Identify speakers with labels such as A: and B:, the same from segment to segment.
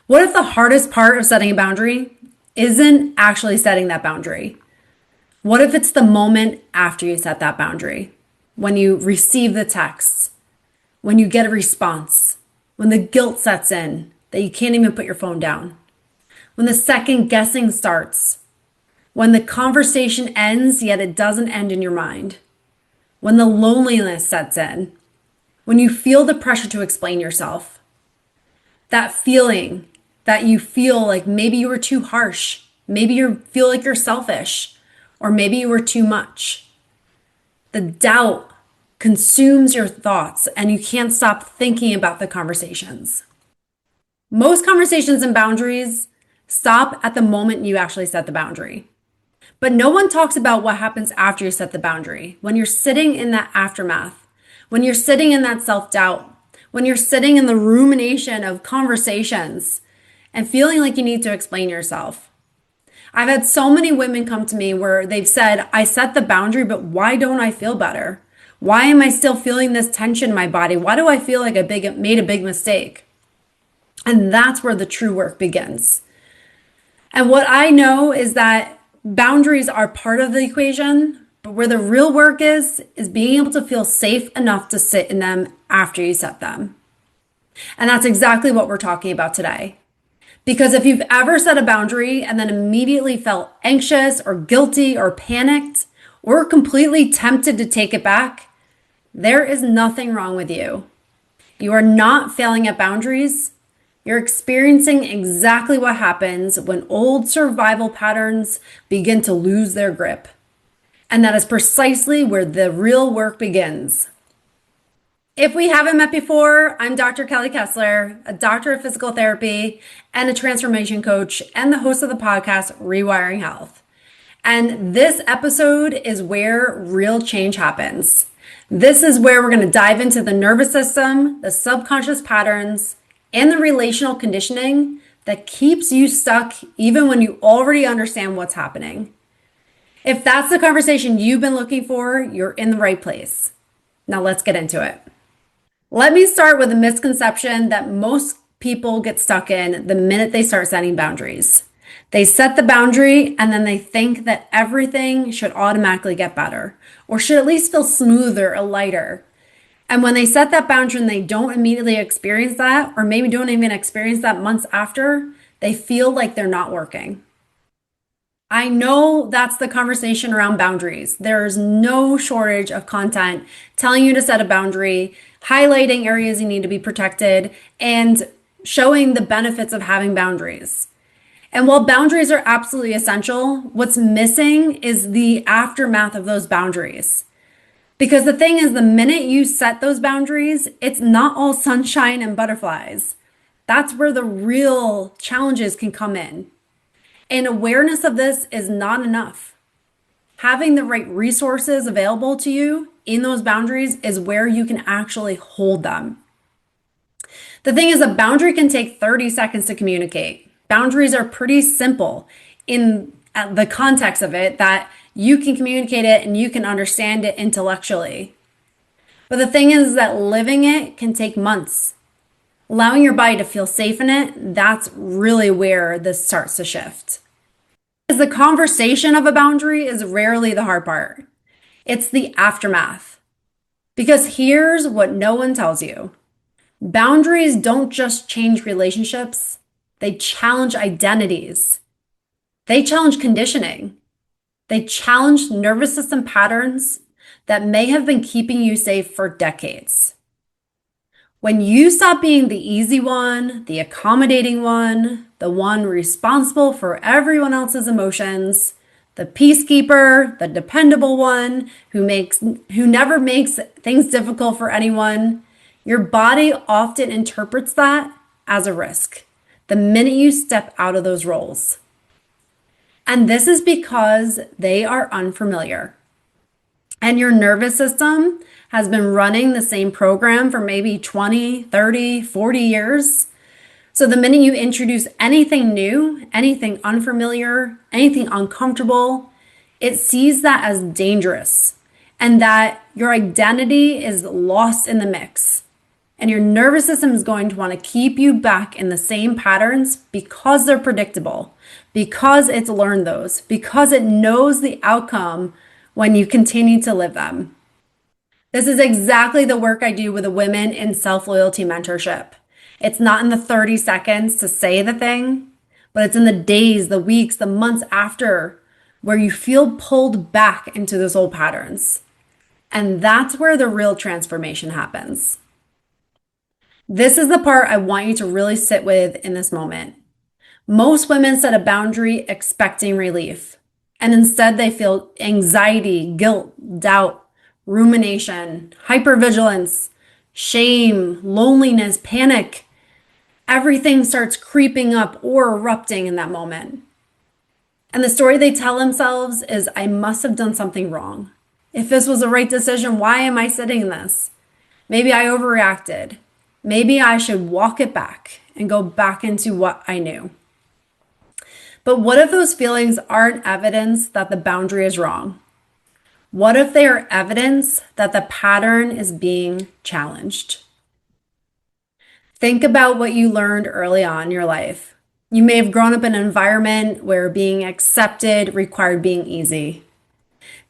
A: What if the hardest part of setting a boundary isn't actually setting that boundary? What if it's the moment after you set that boundary? When you receive the text, when you get a response, when the guilt sets in that you can't even put your phone down, when the second guessing starts, when the conversation ends yet it doesn't end in your mind, when the loneliness sets in, when you feel the pressure to explain yourself, that feeling that you feel like maybe you were too harsh, maybe you feel like you're selfish, or maybe you were too much. The doubt consumes your thoughts and you can't stop thinking about the conversations. Most conversations and boundaries stop at the moment you actually set the boundary. But no one talks about what happens after you set the boundary. When you're sitting in that aftermath, when you're sitting in that self-doubt, when you're sitting in the rumination of conversations and feeling like you need to explain yourself. I've had so many women come to me where they've said, I set the boundary, but why don't I feel better? Why am I still feeling this tension in my body? Why do I feel like I made a big mistake? And that's where the true work begins. And what I know is that boundaries are part of the equation, but where the real work is being able to feel safe enough to sit in them after you set them. And that's exactly what we're talking about today. Because if you've ever set a boundary and then immediately felt anxious or guilty or panicked or completely tempted to take it back, there is nothing wrong with you. You are not failing at boundaries. You're experiencing exactly what happens when old survival patterns begin to lose their grip. And that is precisely where the real work begins. If we haven't met before, I'm Dr. Kelly Kessler, a doctor of physical therapy and a transformation coach and the host of the podcast, Rewiring Health. And this episode is where real change happens. This is where we're going to dive into the nervous system, the subconscious patterns, and the relational conditioning that keeps you stuck even when you already understand what's happening. If that's the conversation you've been looking for, you're in the right place. Now let's get into it. Let me start with a misconception that most people get stuck in the minute they start setting boundaries. They set the boundary and then they think that everything should automatically get better or should at least feel smoother or lighter. And when they set that boundary and they don't immediately experience that, or maybe don't even experience that months after, they feel like they're not working. I know that's the conversation around boundaries. There's no shortage of content telling you to set a boundary, highlighting areas you need to be protected, and showing the benefits of having boundaries. And while boundaries are absolutely essential, what's missing is the aftermath of those boundaries. Because the thing is, the minute you set those boundaries, it's not all sunshine and butterflies. That's where the real challenges can come in. And awareness of this is not enough. Having the right resources available to you in those boundaries is where you can actually hold them. The thing is, a boundary can take 30 seconds to communicate. Boundaries are pretty simple in the context of it, that you can communicate it and you can understand it intellectually. But the thing is that living it can take months. Allowing your body to feel safe in it, that's really where this starts to shift. The conversation of a boundary is rarely the hard part. It's the aftermath. Because here's what no one tells you. Boundaries don't just change relationships, they challenge identities. They challenge conditioning. They challenge nervous system patterns that may have been keeping you safe for decades. When you stop being the easy one, the accommodating one, the one responsible for everyone else's emotions, the peacekeeper, the dependable one who never makes things difficult for anyone, your body often interprets that as a risk the minute you step out of those roles. And this is because they are unfamiliar. And your nervous system has been running the same program for maybe 20, 30, 40 years. So the minute you introduce anything new, anything unfamiliar, anything uncomfortable, it sees that as dangerous and that your identity is lost in the mix. And your nervous system is going to want to keep you back in the same patterns because they're predictable, because it's learned those, because it knows the outcome when you continue to live them. This is exactly the work I do with the women in self loyalty mentorship. It's not in the 30 seconds to say the thing, but it's in the days, the weeks, the months after where you feel pulled back into those old patterns. And that's where the real transformation happens. This is the part I want you to really sit with in this moment. Most women set a boundary expecting relief, and instead they feel anxiety, guilt, doubt, rumination, hypervigilance, shame, loneliness, panic. Everything starts creeping up or erupting in that moment. And the story they tell themselves is, I must have done something wrong. If this was the right decision, why am I sitting in this? Maybe I overreacted. Maybe I should walk it back and go back into what I knew. But what if those feelings aren't evidence that the boundary is wrong? What if they are evidence that the pattern is being challenged? Think about what you learned early on in your life. You may have grown up in an environment where being accepted required being easy.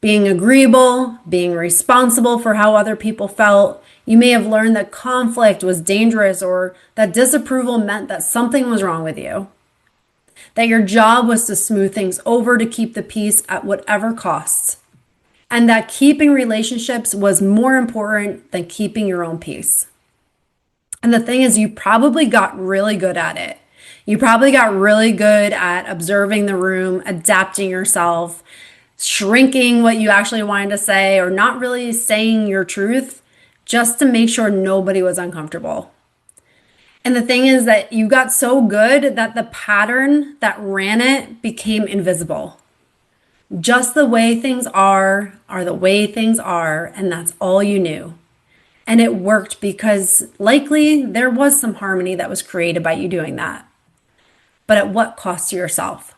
A: Being agreeable, being responsible for how other people felt. You may have learned that conflict was dangerous or that disapproval meant that something was wrong with you. That your job was to smooth things over to keep the peace at whatever cost. And that keeping relationships was more important than keeping your own peace. And the thing is, you probably got really good at it. You probably got really good at observing the room, adapting yourself, shrinking what you actually wanted to say, or not really saying your truth just to make sure nobody was uncomfortable. And the thing is that you got so good that the pattern that ran it became invisible. Just the way things are the way things are, and that's all you knew. And it worked because likely there was some harmony that was created by you doing that. But at what cost to yourself?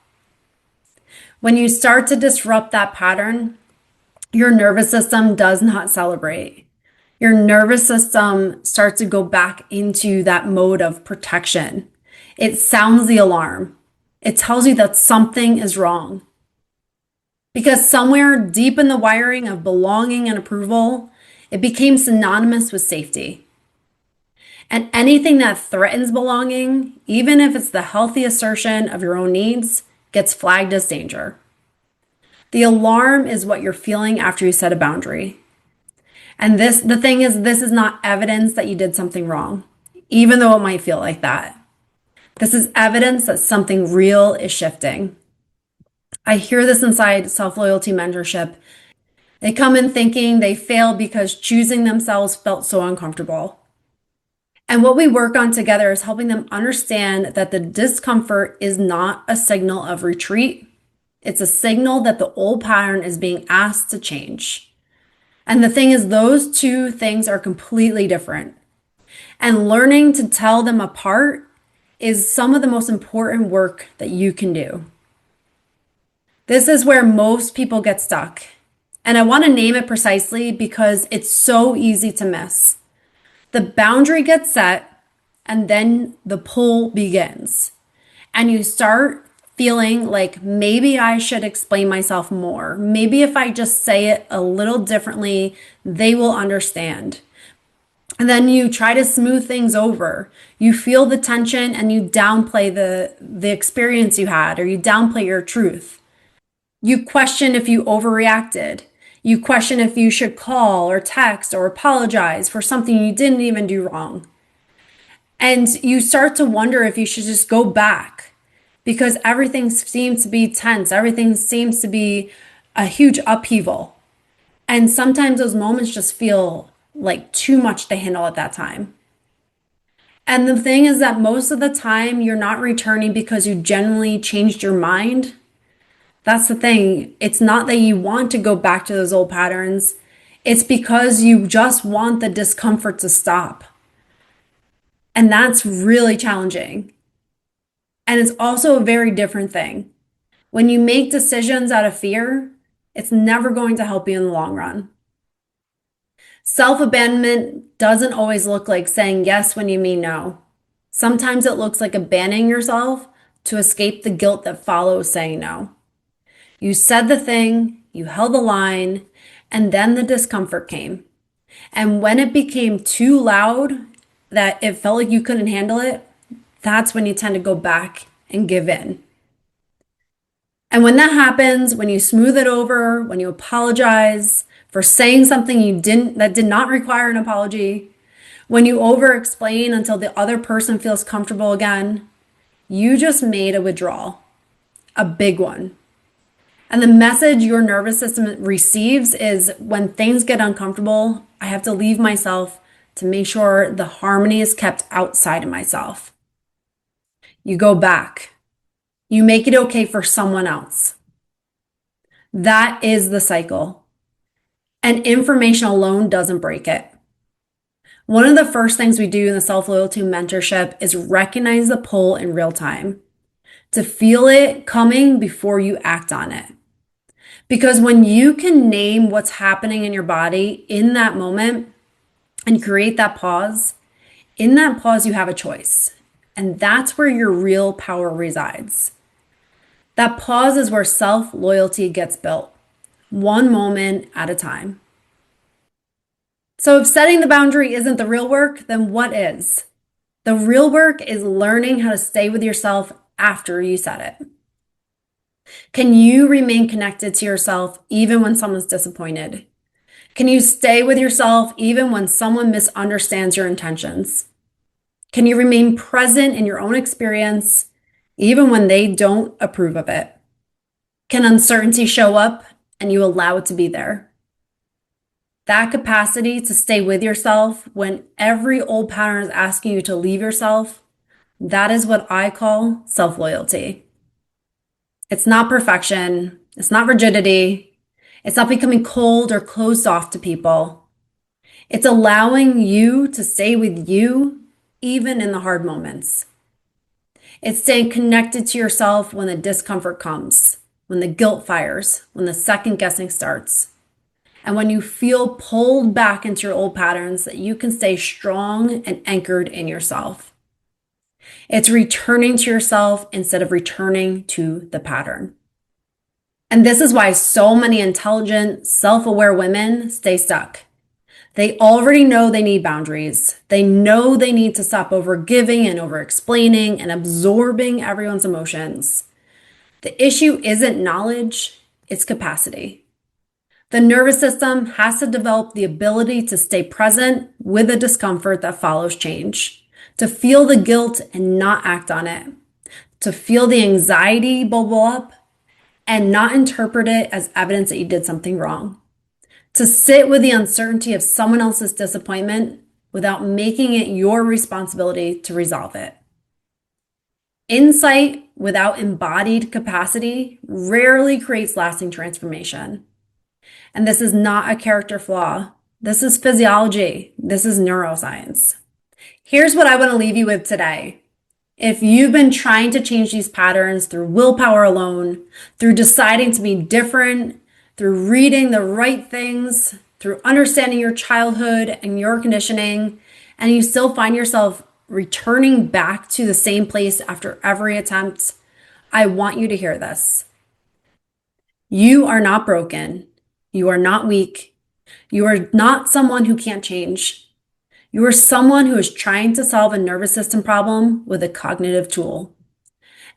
A: When you start to disrupt that pattern, your nervous system does not celebrate. Your nervous system starts to go back into that mode of protection. It sounds the alarm. It tells you that something is wrong. Because somewhere deep in the wiring of belonging and approval, it became synonymous with safety. And anything that threatens belonging, even if it's the healthy assertion of your own needs, gets flagged as danger. The alarm is what you're feeling after you set a boundary. And the thing is, this is not evidence that you did something wrong, even though it might feel like that. This is evidence that something real is shifting. I hear this inside self-loyalty mentorship. They come in thinking they failed because choosing themselves felt so uncomfortable. And what we work on together is helping them understand that the discomfort is not a signal of retreat. It's a signal that the old pattern is being asked to change. And the thing is, those two things are completely different. And learning to tell them apart is some of the most important work that you can do. This is where most people get stuck. And I want to name it precisely because it's so easy to miss. The boundary gets set, and then the pull begins. And you start feeling like maybe I should explain myself more. Maybe if I just say it a little differently, they will understand. And then you try to smooth things over. You feel the tension and you downplay the experience you had, or you downplay your truth. You question if you overreacted. You question if you should call or text or apologize for something you didn't even do wrong. And you start to wonder if you should just go back because everything seems to be tense. Everything seems to be a huge upheaval. And sometimes those moments just feel like too much to handle at that time. And the thing is that most of the time you're not returning because you genuinely changed your mind. That's the thing. It's not that you want to go back to those old patterns. It's because you just want the discomfort to stop. And that's really challenging. And it's also a very different thing. When you make decisions out of fear, it's never going to help you in the long run. Self-abandonment doesn't always look like saying yes when you mean no. Sometimes it looks like abandoning yourself to escape the guilt that follows saying no. You said the thing, you held the line, and then the discomfort came. And when it became too loud that it felt like you couldn't handle it, that's when you tend to go back and give in. And when that happens, when you smooth it over, when you apologize for saying something that did not require an apology, when you over explain until the other person feels comfortable again, you just made a withdrawal, a big one. And the message your nervous system receives is when things get uncomfortable, I have to leave myself to make sure the harmony is kept outside of myself. You go back. You make it okay for someone else. That is the cycle. And information alone doesn't break it. One of the first things we do in the self-loyalty mentorship is recognize the pull in real time, to feel it coming before you act on it. Because when you can name what's happening in your body in that moment and create that pause, in that pause, you have a choice. And that's where your real power resides. That pause is where self-loyalty gets built, one moment at a time. So if setting the boundary isn't the real work, then what is? The real work is learning how to stay with yourself after you set it. Can you remain connected to yourself even when someone's disappointed? Can you stay with yourself even when someone misunderstands your intentions? Can you remain present in your own experience even when they don't approve of it? Can uncertainty show up and you allow it to be there? That capacity to stay with yourself when every old pattern is asking you to leave yourself, that is what I call self-loyalty. It's not perfection. It's not rigidity. It's not becoming cold or closed off to people. It's allowing you to stay with you even in the hard moments. It's staying connected to yourself when the discomfort comes, when the guilt fires, when the second guessing starts. And when you feel pulled back into your old patterns, that you can stay strong and anchored in yourself. It's returning to yourself instead of returning to the pattern. And this is why so many intelligent, self-aware women stay stuck. They already know they need boundaries. They know they need to stop over-giving and over-explaining and absorbing everyone's emotions. The issue isn't knowledge, it's capacity. The nervous system has to develop the ability to stay present with the discomfort that follows change, to feel the guilt and not act on it, to feel the anxiety bubble up and not interpret it as evidence that you did something wrong, to sit with the uncertainty of someone else's disappointment without making it your responsibility to resolve it. Insight without embodied capacity rarely creates lasting transformation. And this is not a character flaw. This is physiology. This is neuroscience. Here's what I want to leave you with today. If you've been trying to change these patterns through willpower alone, through deciding to be different, through reading the right things, through understanding your childhood and your conditioning, and you still find yourself returning back to the same place after every attempt, I want you to hear this. You are not broken. You are not weak. You are not someone who can't change. You are someone who is trying to solve a nervous system problem with a cognitive tool.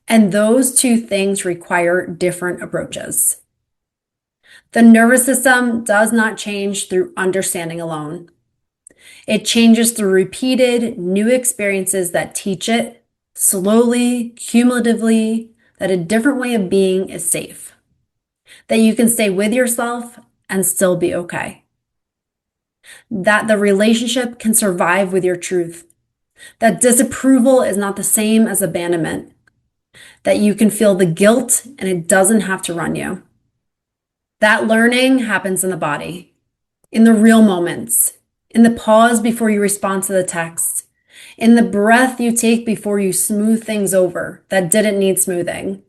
A: And those two things require different approaches. The nervous system does not change through understanding alone. It changes through repeated new experiences that teach it, slowly, cumulatively, that a different way of being is safe, that you can stay with yourself and still be okay, that the relationship can survive with your truth, that disapproval is not the same as abandonment, that you can feel the guilt and it doesn't have to run you. That learning happens in the body, in the real moments, in the pause before you respond to the text, in the breath you take before you smooth things over that didn't need smoothing,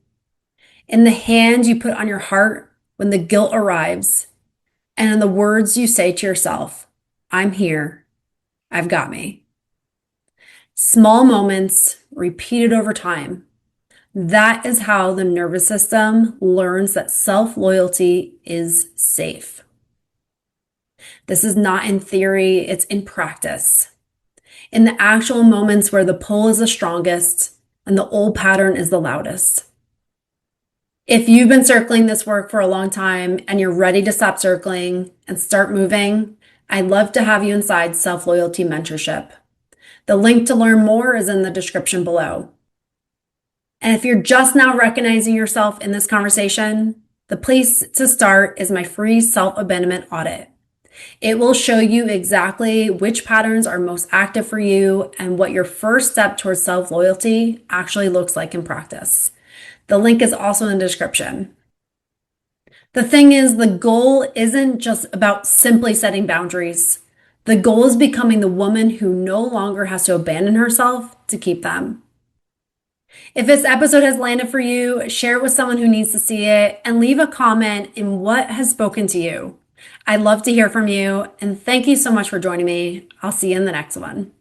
A: in the hand you put on your heart when the guilt arrives, and in the words you say to yourself, I'm here. I've got me. Small moments repeated over time. That is how the nervous system learns that self-loyalty is safe. This is not in theory, it's in practice. In the actual moments where the pull is the strongest and the old pattern is the loudest. If you've been circling this work for a long time and you're ready to stop circling and start moving, I'd love to have you inside Self-Loyalty Mentorship. The link to learn more is in the description below. And if you're just now recognizing yourself in this conversation, the place to start is my free self-abandonment audit. It will show you exactly which patterns are most active for you and what your first step towards self-loyalty actually looks like in practice. The link is also in the description. The thing is, the goal isn't just about simply setting boundaries. The goal is becoming the woman who no longer has to abandon herself to keep them. If this episode has landed for you, share it with someone who needs to see it and leave a comment in what has spoken to you. I'd love to hear from you, and thank you so much for joining me. I'll see you in the next one.